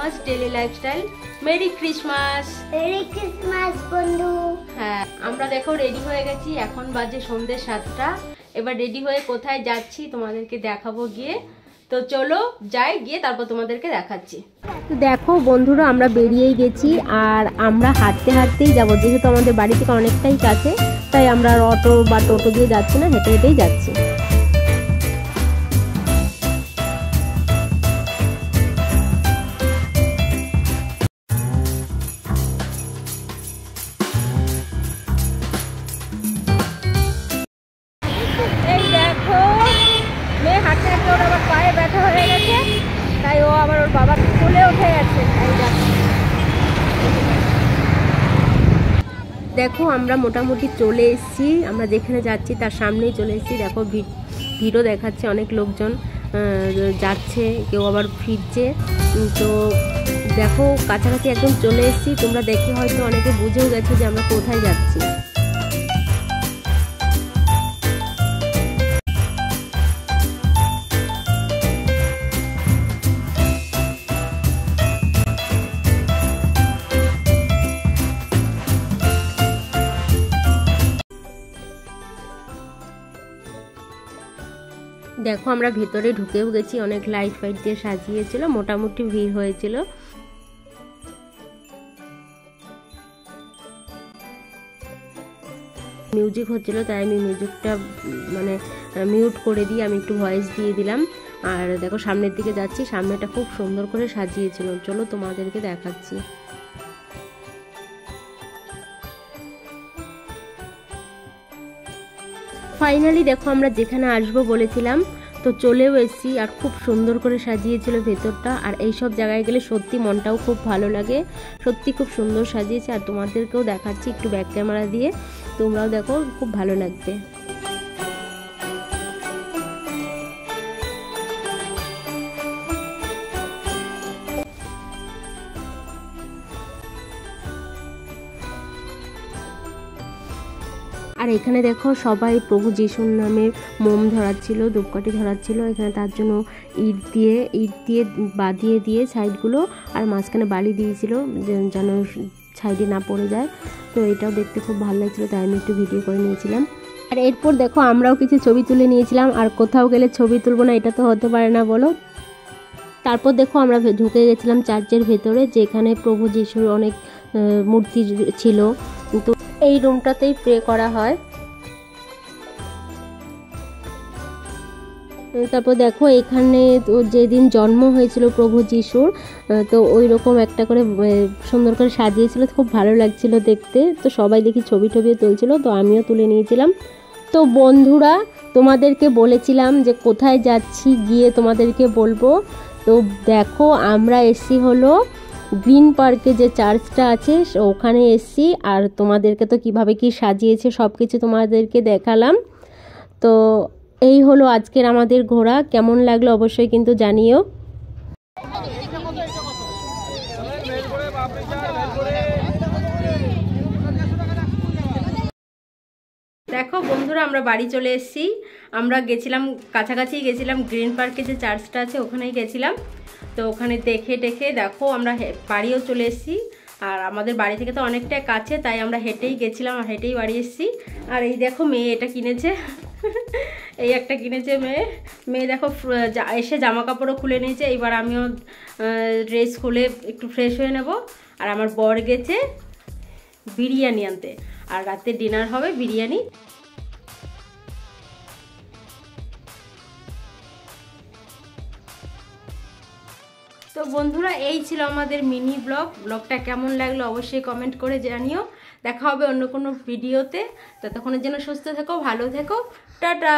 মাস daily lifestyle. Merry Christmas. Merry Christmas বন্ধু। হ্যাঁ, আমরা দেখো রেডি হয়ে গেছি, এখন বাজে সন্ধ্যে 7টা। এবার রেডি হয়ে কোথায় যাচ্ছি তোমাদেরকে দেখাবো গিয়ে। তো চলো যাই, গিয়ে তারপর তোমাদেরকে দেখাচ্ছি। দেখো বন্ধুরা, আমরা বেরিয়েই গেছি আর আমরা হাঁটতে হাঁটতেই যাবো, যেহেতু আমাদের বাড়ি থেকে অনেকটাই কাছে, তাই আমরা অটো বা টোটো দিয়ে যাচ্ছি না, হেঁটে হেঁটেই যাচ্ছি। এই দেখো, মেয়ে হাঁটতে হাঁটতে ওর আবার পায়ে ব্যথা হয়ে গেছে, তাই ও আবার ওর বাবা কোলে উঠে গেছে। দেখো আমরা মোটামুটি চলে এসেছি, আমরা যেখানে যাচ্ছি তার সামনেই চলে এসেছি। দেখো ভিড়ও দেখাচ্ছে, অনেক লোকজন যাচ্ছে, কেউ আবার ফিরছে। তো দেখো কাছাকাছি একদম চলে এসেছি, তোমরা দেখে হয়তো অনেকে বুঝেও গেছো যে আমরা কোথায় যাচ্ছি। দেখো আমরা ভেতরে ঢুকেও গেছি, অনেক লাইট ফাইট দিয়ে সাজিয়েছিল, মোটামুটি ভিড় হয়েছিল। মিউজিক হচ্ছিল, তাই আমি মিউজিকটা মানে মিউট করে দিয়ে আমি একটু ভয়েস দিয়ে দিলাম। আর দেখো সামনের দিকে যাচ্ছি, সামনেটা খুব সুন্দর করে সাজিয়েছিল, চলো তোমাদেরকে দেখাচ্ছি। ফাইনালি দেখো আমরা যেখানে আসবো বলেছিলাম তো চলেও এসেছি, আর খুব সুন্দর করে সাজিয়েছিল ভেতরটা। আর এই সব জায়গায় গেলে সত্যি মনটাও খুব ভালো লাগে, সত্যি খুব সুন্দর সাজিয়েছে। আর তোমাদেরকেও দেখাচ্ছি একটু ব্যাক ক্যামেরা দিয়ে, তোমরাও দেখো, খুব ভালো লাগবে। আর এখানে দেখো সবাই প্রভু যিশুর নামে মোম ধরাচ্ছিল, ধূপকাঠি ধরাচ্ছিল। এখানে তার জন্য ইট দিয়ে বাঁধিয়ে দিয়ে সাইডগুলো, আর মাঝখানে বালি দিয়েছিল যেন সাইডে না পড়ে যায়। তো এটাও দেখতে খুব ভালো লাগছিল, তাই আমি একটু ভিডিও করে নিয়েছিলাম। আর এরপর দেখো আমরাও কিছু ছবি তুলে নিয়েছিলাম, আর কোথাও গেলে ছবি তুলবো না এটা তো হতে পারে না বলো। তারপর দেখো আমরা ঢুকে গেছিলাম চার্চের ভেতরে, যেখানে প্রভু যিশুর অনেক মূর্তি ছিল। তো এই রুমটাতেই প্রে করা হয়। তারপর দেখো এখানে যেদিন জন্ম হয়েছিল প্রভু যিশুর, তো ওই রকম একটা করে সুন্দর করে সাজিয়েছিল, খুব ভালো লাগছিল দেখতে। তো সবাই দেখি ছবি তুলছিল, তো আমিও তুলে নিয়েছিলাম। তো বন্ধুরা, তোমাদেরকে বলেছিলাম যে কোথায় যাচ্ছি গিয়ে তোমাদেরকে বলবো। তো দেখো আমরা এসছি হলো গ্রিন পার্কে যে চার্চটা আছে ওখানে এসছি, আর তোমাদেরকে তো কিভাবে কি সাজিয়েছে সব কিছু তোমাদেরকে দেখালাম। তো এই হলো আজকের আমাদের ঘোরা, কেমন লাগলো অবশ্যই কিন্তু জানিও। দেখো বন্ধুরা, আমরা বাড়ি চলে এসেছি। আমরা গেছিলাম কাছাকাছি, গেছিলাম গ্রিন পার্কে যে চার্চটা আছে ওখানেই গেছিলাম। তো ওখানে দেখে দেখো আমরা বাড়িও চলে এসেছি। আর আমাদের বাড়ি থেকে তো অনেকটা কাছে, তাই আমরা হেঁটেই গেছিলাম আর হেঁটেই বাড়ি এসেছি। আর এই দেখো মেয়ে এটা কিনেছে এই একটা কিনেছে মেয়ে দেখো এসে জামা কাপড়ও খুলে নিয়েছে। এবার আমিও ড্রেস খুলে একটু ফ্রেশ হয়ে নেব। আর আমার বর গেছে বিরিয়ানি আনতে, আর রাতে ডিনার হবে বিরিয়ানি। তো বন্ধুরা, এই ছিল আমাদের মিনি ব্লগটা কেমন লাগলো অবশ্যই কমেন্ট করে জানিও। দেখা হবে অন্য কোনো ভিডিওতে, ততক্ষণের জন্য সুস্থ থেকো, ভালো থেকো, টাটা।